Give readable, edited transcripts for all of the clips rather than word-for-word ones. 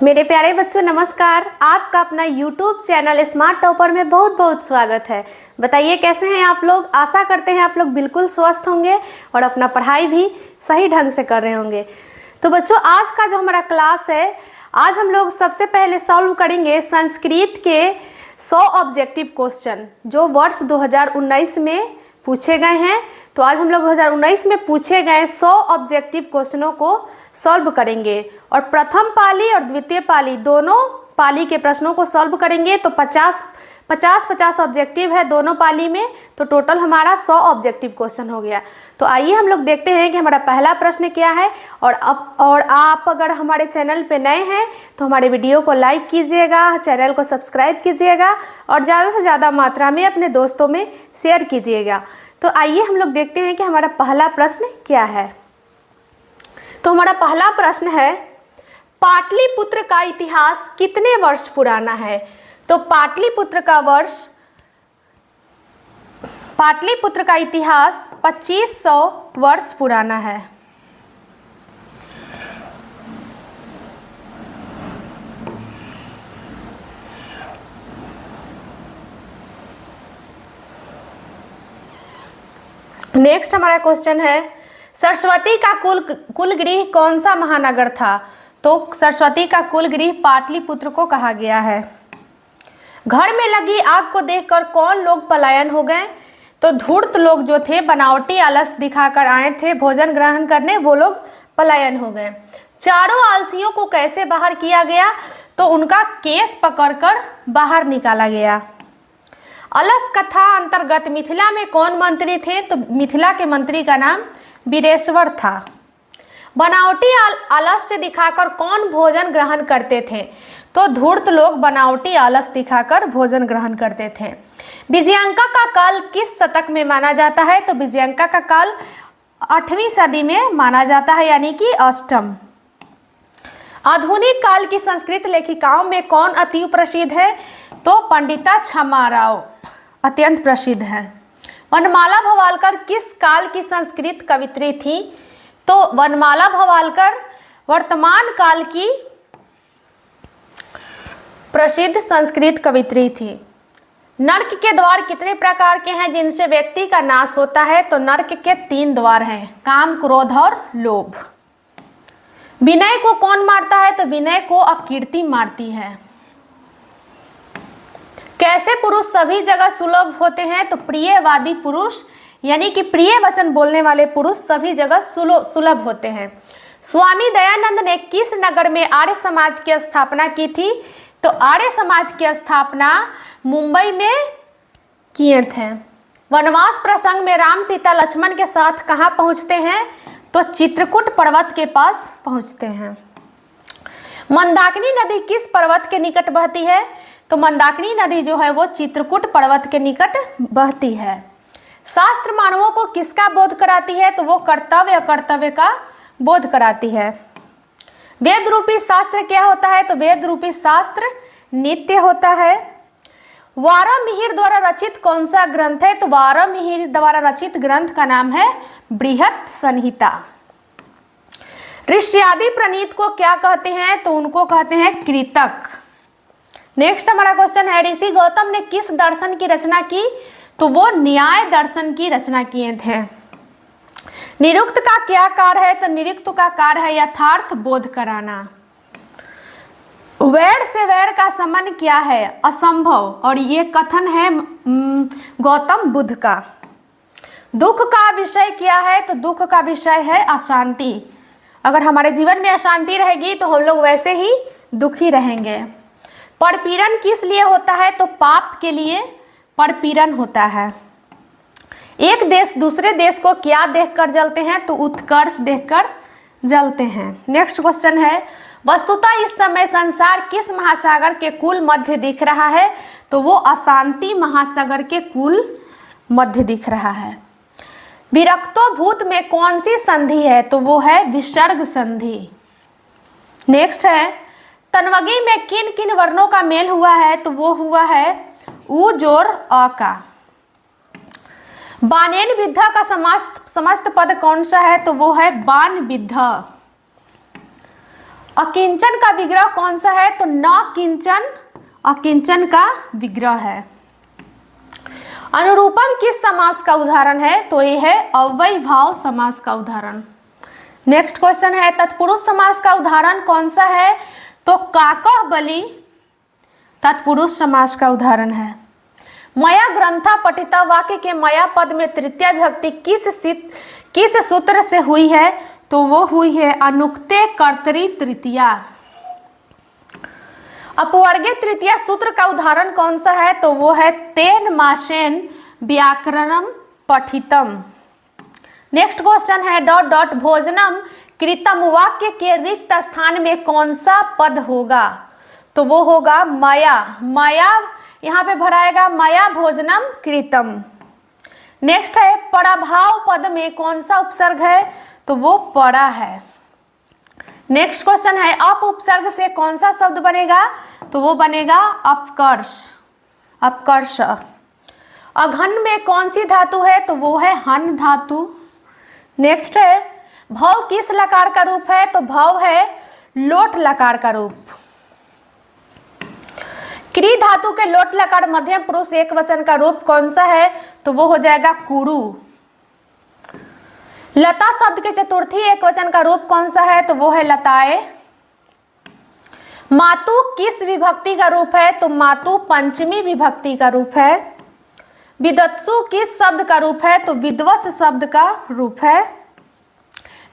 मेरे प्यारे बच्चों नमस्कार। आपका अपना YouTube चैनल स्मार्ट टॉपर में बहुत बहुत स्वागत है। बताइए कैसे हैं आप लोग। आशा करते हैं आप लोग बिल्कुल स्वस्थ होंगे और अपना पढ़ाई भी सही ढंग से कर रहे होंगे। तो बच्चों आज का जो हमारा क्लास है, आज हम लोग सबसे पहले सॉल्व करेंगे संस्कृत के 100 ऑब्जेक्टिव क्वेश्चन जो वर्ष 2019 में पूछे गए हैं। तो आज हम लोग 2019 में पूछे गए 100 ऑब्जेक्टिव क्वेश्चनों को सॉल्व करेंगे और प्रथम पाली और द्वितीय पाली दोनों पाली के प्रश्नों को सॉल्व करेंगे। तो 50 ऑब्जेक्टिव है दोनों पाली में, तो टोटल हमारा 100 ऑब्जेक्टिव क्वेश्चन हो गया। तो आइए हम लोग देखते हैं कि हमारा पहला प्रश्न क्या है। और आप अगर हमारे चैनल पे नए हैं तो हमारे वीडियो को लाइक कीजिएगा, चैनल को सब्सक्राइब कीजिएगा और ज़्यादा से ज़्यादा मात्रा में अपने दोस्तों में शेयर कीजिएगा। तो आइए हम लोग देखते हैं कि हमारा पहला प्रश्न क्या है। तो हमारा पहला प्रश्न है, पाटलिपुत्र का इतिहास कितने वर्ष पुराना है। तो पाटलिपुत्र का इतिहास 2500 वर्ष पुराना है। नेक्स्ट हमारा क्वेश्चन है, सरस्वती का कुलगृह कौन सा महानगर था। तो सरस्वती का कुलगृह पाटलिपुत्र को कहा गया है। घर में लगी आग को देखकर कौन लोग पलायन हो गए। तो धूर्त लोग जो थे, बनावटी आलस दिखाकर आए थे भोजन ग्रहण करने, वो लोग पलायन हो गए। चारों आलसियों को कैसे बाहर किया गया। तो उनका केस पकड़कर बाहर निकाला गया। अलस कथा अंतर्गत मिथिला में कौन मंत्री थे। तो मिथिला के मंत्री का नाम वीरेश्वर था। बनावटी आलस्य दिखाकर कौन भोजन ग्रहण करते थे। तो धूर्त लोग बनावटी आलस दिखाकर भोजन ग्रहण करते थे। विजयंका का काल किस शतक में माना जाता है। तो विजयंका का काल 8वीं सदी में माना जाता है, यानी कि अष्टम। आधुनिक काल की संस्कृत लेखिकाओं में कौन अति प्रसिद्ध है। तो पंडिता क्षमा राव अत्यंत प्रसिद्ध है। वनमाला भवालकर किस काल की संस्कृत कवित्री थी। तो वनमाला भवालकर वर्तमान काल की प्रसिद्ध संस्कृत कवित्री थी। नर्क के द्वार कितने प्रकार के हैं जिनसे व्यक्ति का नाश होता है। तो नर्क के 3 द्वार हैं, काम, क्रोध और लोभ। विनय को कौन मारता है। तो विनय को अकीर्ति मारती है। कैसे पुरुष सभी जगह सुलभ होते हैं। तो प्रियवादी पुरुष, यानी कि प्रिय वचन बोलने वाले पुरुष सभी जगह सुलभ होते हैं। स्वामी दयानंद ने किस नगर में आर्य समाज की स्थापना की थी। तो आर्य समाज की स्थापना मुंबई में किए थे। वनवास प्रसंग में राम सीता लक्ष्मण के साथ कहाँ पहुँचते हैं। तो चित्रकूट पर्वत के पास पहुँचते हैं। मंदाकिनी नदी किस पर्वत के निकट बहती है। तो मंदाकिनी नदी जो है वो चित्रकूट पर्वत के निकट बहती है। शास्त्र मानवों को किसका बोध कराती है। तो वो कर्तव्य का बोध कराती है। वेद रूपी शास्त्र क्या होता है। तो वेद रूपी शास्त्र नित्य होता है। वारामिहिर द्वारा रचित कौन सा ग्रंथ है। तो वारामिहिर द्वारा रचित ग्रंथ का नाम है बृहत संहिता। ऋष्यादि प्रणीत को क्या कहते हैं। तो उनको कहते हैं कृतक। नेक्स्ट हमारा क्वेश्चन है, ऋषि गौतम ने किस दर्शन की रचना की। तो वो न्याय दर्शन की रचना किए थे। निरुक्त का क्या कार्य है। तो निरुक्त का कार्य है यथार्थ बोध कराना। वैर से वैर का संबंध क्या है। असंभव। और ये कथन है गौतम बुद्ध का। दुख का विषय क्या है। तो दुख का विषय है अशांति। अगर हमारे जीवन में अशांति रहेगी तो हम लोग वैसे ही दुखी रहेंगे। परपीड़न किस लिए होता है। तो पाप के लिए परपीड़न होता है। एक देश दूसरे देश को क्या देखकर जलते हैं। तो उत्कर्ष देखकर जलते हैं। नेक्स्ट क्वेश्चन है, वस्तुतः इस समय संसार किस महासागर के कुल मध्य दिख रहा है। तो वो अशांति महासागर के कुल मध्य दिख रहा है। विरक्तो भूत में कौन सी संधि है। तो वो है विसर्ग संधि। नेक्स्ट है, तन्वगी में किन किन वर्णों का मेल हुआ है। तो वो हुआ है उ जोर अ का। बानेन विद्धा का समस्त पद कौन सा है। तो वो है बान विद्धा। अकिंचन का विग्रह कौन सा है? तो न किंचन अकिंचन का विग्रह है। अनुरूपम किस समास का उदाहरण है? तो ये है अव्ययीभाव समास का उदाहरण। नेक्स्ट क्वेश्चन है तत्पुरुष समास का उदाहरण कौन सा है? तो काकः बलि तत्पुरुष समास का उदाहरण है। मया ग्रंथा पठिता वाक्य के मया पद में तृतीया विभक्ति किस सूत्र से हुई है? तो वो हुई है अनुक्ते कर्तरी तृतीया। अपवर्गे तृतीया सूत्र का उदाहरण कौन सा है? तो वो है तेन मासेन व्याकरणम पठितम। नेक्स्ट क्वेश्चन है डॉट डॉट भोजनम कृतम वाक्य के रिक्त स्थान में कौन सा पद होगा? तो वो होगा मया। मया यहाँ पे भराएगा मया भोजनम कृतम। नेक्स्ट है पराभाव पद में कौन सा उपसर्ग है? तो वो परा है। नेक्स्ट क्वेश्चन है अप उपसर्ग से कौन सा शब्द बनेगा? तो वो बनेगा अपकर्ष। अपकर्ष। अघन में कौन सी धातु है? तो वो है हन धातु। नेक्स्ट है भव किस लकार का रूप है? तो भव है लोट लकार का रूप। क्री धातु के लोट लकार मध्यम पुरुष एक वचन का रूप कौन सा है? तो वो हो जाएगा कुरु। लता शब्द के चतुर्थी एक वचन का रूप कौन सा है? तो वो है लताए। मातु किस विभक्ति का रूप है? तो मातु पंचमी विभक्ति का रूप है। विदत्सु किस शब्द का रूप है? तो विद्वस शब्द का रूप है।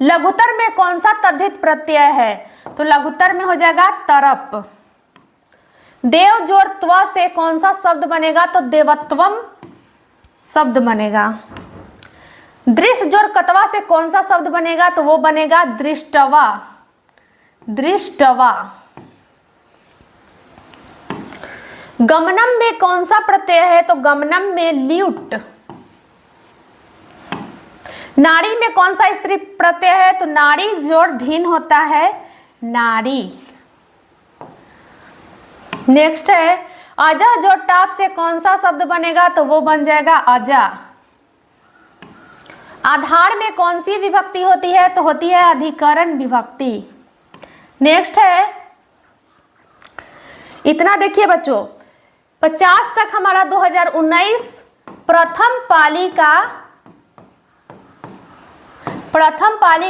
लघुतर में कौन सा तद्धित प्रत्यय है? तो लघुतर में हो जाएगा तरप। देव जोड़ त्व से कौन सा शब्द बनेगा? तो देवत्वम शब्द बनेगा। दृश्य जोड़ कतवा से कौन सा शब्द बनेगा? तो वो बनेगा दृष्टवा। दृष्टवा। गमनम में कौन सा प्रत्यय है? तो गमनम में ल्यूट। नाड़ी में कौन सा स्त्री प्रत्यय है? तो नाड़ी जोड़ धीन होता है नाड़ी। नेक्स्ट है अजा जोड़ टाप से कौन सा शब्द बनेगा? तो वो बन जाएगा अजा। आधार में कौन सी विभक्ति होती है? तो होती है अधिकरण विभक्ति। नेक्स्ट है इतना देखिए बच्चों 50 तक हमारा 2019 प्रथम पाली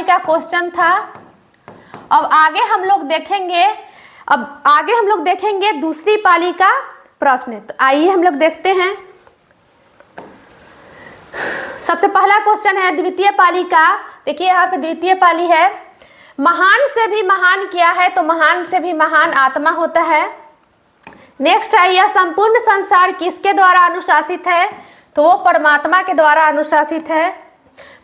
का क्वेश्चन था। अब आगे हम लोग देखेंगे दूसरी पाली का प्रश्न। तो आइए हम लोग देखते हैं। सबसे पहला क्वेश्चन है द्वितीय पाली का। देखिए यहाँ पे द्वितीय पाली है। महान से भी महान क्या है? तो महान से भी महान आत्मा होता है। नेक्स्ट है यह संपूर्ण संसार किसके द्वारा अनुशासित है? तो वो परमात्मा के द्वारा अनुशासित है।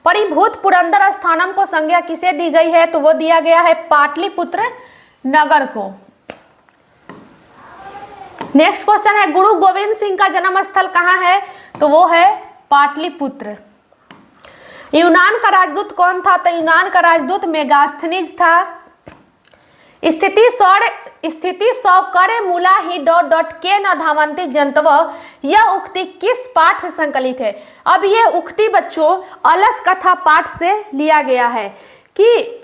परिभूत पुरंदर स्थानम को संज्ञा किसे दी गई है? तो वो दिया गया है पाटलिपुत्र नगर को। नेक्स्ट क्वेश्चन है गुरु गोविंद सिंह का जन्म स्थल कहाँ है? तो वो है पाटलिपुत्र। यूनान का राजदूत कौन था? तो यूनान का राजदूत मेगास्थनीज था। स्थिति सौकर्य मूला ही डॉट डॉट के न धावंती जंतव, यह उक्ति किस पाठ से संकलित है? अब ये उक्ति बच्चों अलस कथा पाठ से लिया गया है कि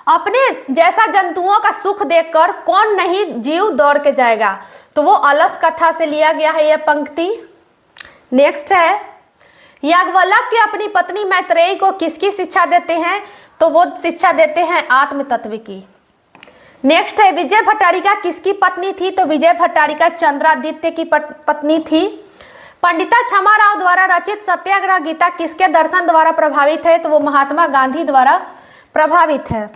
अपने जैसा जंतुओं का सुख देखकर कौन नहीं जीव दौड़ के जाएगा। तो वो अलस कथा से लिया गया है यह पंक्ति। नेक्स्ट है याज्ञवल्क्य अपनी पत्नी मैत्रेयी को किसकी शिक्षा देते हैं? तो वो शिक्षा देते हैं आत्म तत्व की। नेक्स्ट है विजय भट्टारिका किसकी पत्नी थी? तो विजय भट्टारिका चंद्रादित्य की पत्नी थी। पंडिता क्षमा राव द्वारा रचित सत्याग्रह गीता किसके दर्शन द्वारा प्रभावित है? तो वो महात्मा गांधी द्वारा प्रभावित है।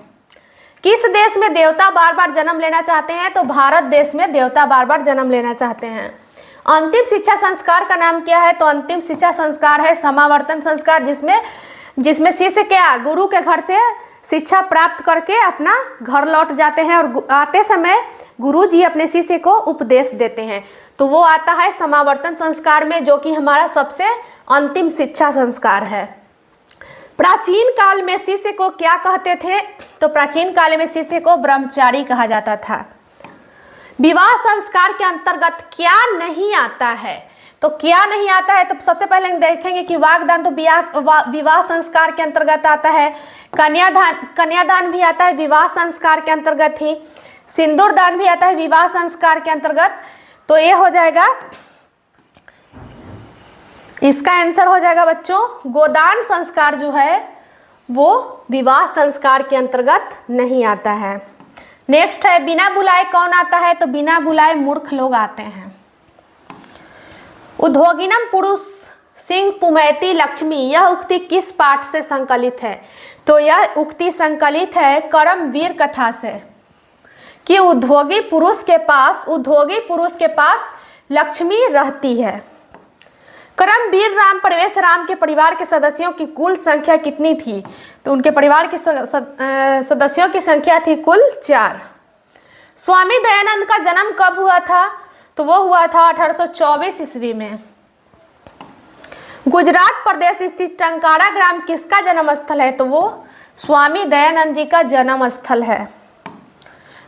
किस देश में देवता बार बार जन्म लेना चाहते हैं? तो भारत देश में देवता बार बार जन्म लेना चाहते हैं। अंतिम शिक्षा संस्कार का नाम क्या है? तो अंतिम शिक्षा संस्कार है समावर्तन संस्कार, जिसमें शिष्य क्या गुरु के घर से शिक्षा प्राप्त करके अपना घर लौट जाते हैं और आते समय गुरु जी अपने शिष्य को उपदेश देते हैं। तो वो आता है समावर्तन संस्कार में, जो कि हमारा सबसे अंतिम शिक्षा संस्कार है। प्राचीन काल में शिष्य को क्या कहते थे? तो प्राचीन काल में शिष्य को ब्रह्मचारी कहा जाता था। विवाह संस्कार के अंतर्गत क्या नहीं आता है? तो क्या नहीं आता है, तो सबसे पहले हम देखेंगे कि वागदान तो विवाह संस्कार के अंतर्गत आता है। कन्यादान भी आता है विवाह संस्कार के अंतर्गत ही। सिंदूर दान भी आता है विवाह संस्कार के अंतर्गत। तो ये हो जाएगा, इसका आंसर हो जाएगा बच्चों गोदान संस्कार जो है वो विवाह संस्कार के अंतर्गत नहीं आता है। नेक्स्ट है बिना बुलाए कौन आता है, तो बिना बुलाए मूर्ख लोग आते हैं। उद्योगिनम पुरुष सिंह पुमैती लक्ष्मी, यह उक्ति किस पाठ से संकलित है, तो यह उक्ति संकलित है करमवीर कथा से कि उद्योगी पुरुष के पास लक्ष्मी रहती है। करमवीर राम प्रवेश राम के परिवार के सदस्यों की कुल संख्या कितनी थी, तो उनके परिवार के सदस्यों की संख्या थी कुल 4। स्वामी दयानंद का जन्म कब हुआ था, तो वो हुआ था 1824 ईस्वी में। गुजरात प्रदेश स्थित टंकारा ग्राम किसका जन्म स्थल है, तो वो स्वामी दयानंद जी का जन्म स्थल है।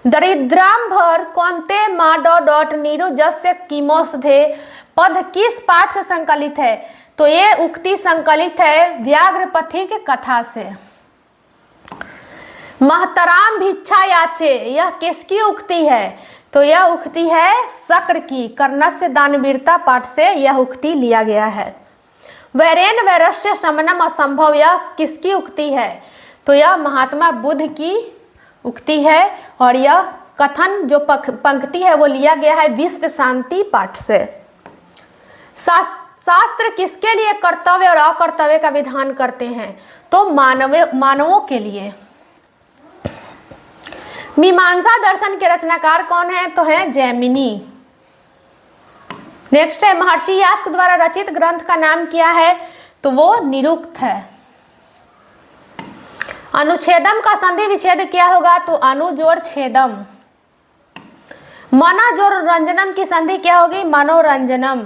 दरिद्राम भर कौनते माडो नीरु जस्य कीमोसधे पद किस पाठ से संकलित है, तो ये उक्ति संकलित है व्याघ्रपथी के कथा से। महतराम भिक्षा याचे, यह किसकी उक्ति है, तो यह उक्ति है शक्र की। कर्णस्य दानवीरता पाठ से यह उक्ति लिया गया है। वैरेन वैरस्य शमनम असंभव, यह किसकी उक्ति है, तो यह महात्मा बुद्ध की उक्ति है। और यह कथन जो पंक्ति है वो लिया गया है विश्व शांति पाठ से। शास्त्र किसके लिए कर्तव्य और अकर्तव्य का विधान करते हैं, तो मानवों के लिए। मीमांसा दर्शन के रचनाकार कौन है, तो है जैमिनी। नेक्स्ट है महर्षि यास्क द्वारा रचित ग्रंथ का नाम क्या है, तो वो निरुक्त है। अनुच्छेदम का संधि विच्छेद क्या होगा, तो अनु जोड़ छेदम। मना जोड़ रंजनम की संधि क्या होगी, मनोरंजनम।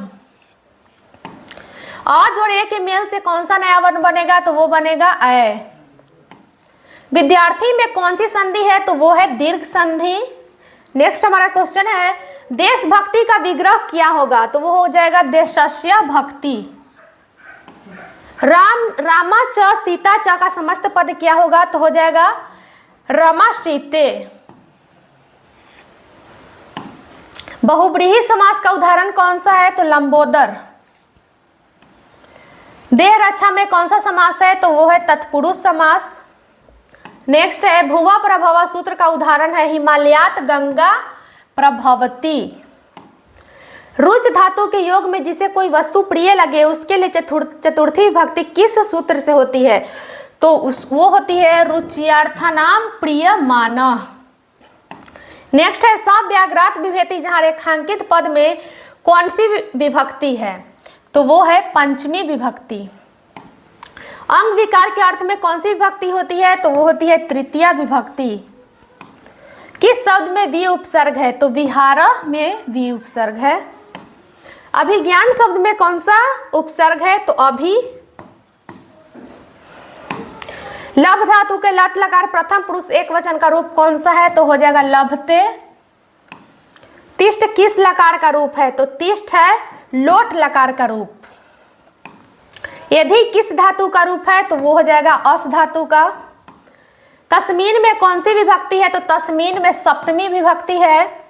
अ जोड़ ए के मेल से कौन सा नया वर्ण बनेगा, तो वो बनेगा अय। विद्यार्थी में कौन सी संधि है, तो वो है दीर्घ संधि। नेक्स्ट हमारा क्वेश्चन है देशभक्ति का विग्रह क्या होगा, तो वो हो जाएगा देशस्य भक्ति। रामा च सीता च का समस्त पद क्या होगा, तो हो जाएगा रमा सीते। बहुब्रीहि समास का उदाहरण कौन सा है, तो लंबोदर। देह रक्षा में कौन सा समास है, तो वो है तत्पुरुष समास। नेक्स्ट है भुवा प्रभव सूत्र का उदाहरण है हिमालयात गंगा प्रभवती। रुच धातु के योग में जिसे कोई वस्तु प्रिय लगे उसके लिए चतुर्थी विभक्ति किस सूत्र से होती है, तो वो होती है रुच्यार्थानाम प्रियमानः। नेक्स्ट है सव्याघ्रात विभेति, जहाँ रेखांकित पद में कौन सी विभक्ति है, तो वो है पंचमी विभक्ति। अंग विकार के अर्थ में कौन सी विभक्ति होती है, तो वो होती है तृतीया विभक्ति। किस शब्द में वी उपसर्ग है, तो विहार में वी उपसर्ग है। अभिज्ञान शब्द में कौन सा उपसर्ग है, तो अभी। लभ धातु के लट लकार प्रथम पुरुष एक वचन का रूप कौन सा है, तो हो जाएगा लभते। तिष्ठ किस लकार का रूप है, तो तिष्ठ है लोट लकार का रूप। यदि किस धातु का रूप है, तो वो हो जाएगा अस धातु का। तस्मीन में कौन सी विभक्ति है, तो तस्मीन में सप्तमी विभक्ति है।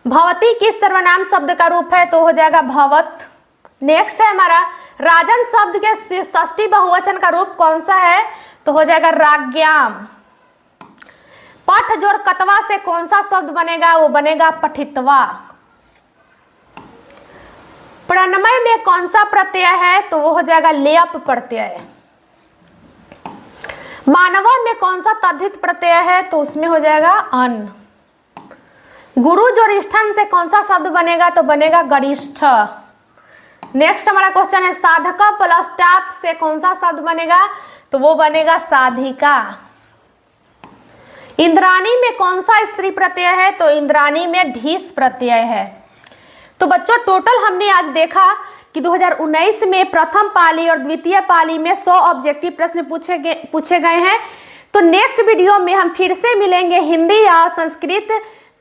भवती किस सर्वनाम शब्द का रूप है, तो हो जाएगा भवत। नेक्स्ट है हमारा राजन शब्द के षष्ठी बहुवचन का रूप कौन सा है, तो हो जाएगा राज्ञाम। पठ जोड़ कतवा से कौन सा शब्द बनेगा, वो बनेगा पठितवा। प्रणमय में कौन सा प्रत्यय है, तो वो हो जाएगा लेप प्रत्यय। मानव में कौन सा तद्धित प्रत्यय है, तो उसमें हो जाएगा अन। गुरु जोड़ स्थन से कौन सा शब्द बनेगा, तो बनेगा गरिष्ठ। नेक्स्ट हमारा क्वेश्चन है साधक प्लस टाप से कौन सा शब्द बनेगा, तो वो बनेगा साधिका। इंद्राणी में कौन सा स्त्री प्रत्यय है, तो इंद्राणी में ढीस प्रत्यय है। तो बच्चों टोटल हमने आज देखा कि 2019 में प्रथम पाली और द्वितीय पाली में 100 ऑब्जेक्टिव प्रश्न पूछे गए हैं। तो नेक्स्ट वीडियो में हम फिर से मिलेंगे हिंदी या संस्कृत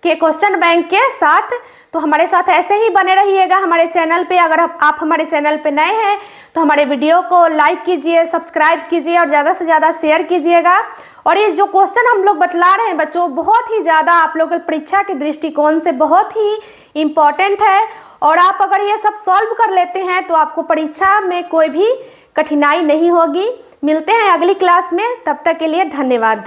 के क्वेश्चन बैंक के साथ। तो हमारे साथ ऐसे ही बने रहिएगा हमारे चैनल पे। अगर आप हमारे चैनल पे नए हैं तो हमारे वीडियो को लाइक कीजिए, सब्सक्राइब कीजिए और ज़्यादा से ज़्यादा शेयर कीजिएगा। और ये जो क्वेश्चन हम लोग बतला रहे हैं बच्चों, बहुत ही ज़्यादा आप लोग के परीक्षा के दृष्टिकोण से बहुत ही इम्पॉर्टेंट है। और आप अगर ये सब सॉल्व कर लेते हैं तो आपको परीक्षा में कोई भी कठिनाई नहीं होगी। मिलते हैं अगली क्लास में, तब तक के लिए धन्यवाद।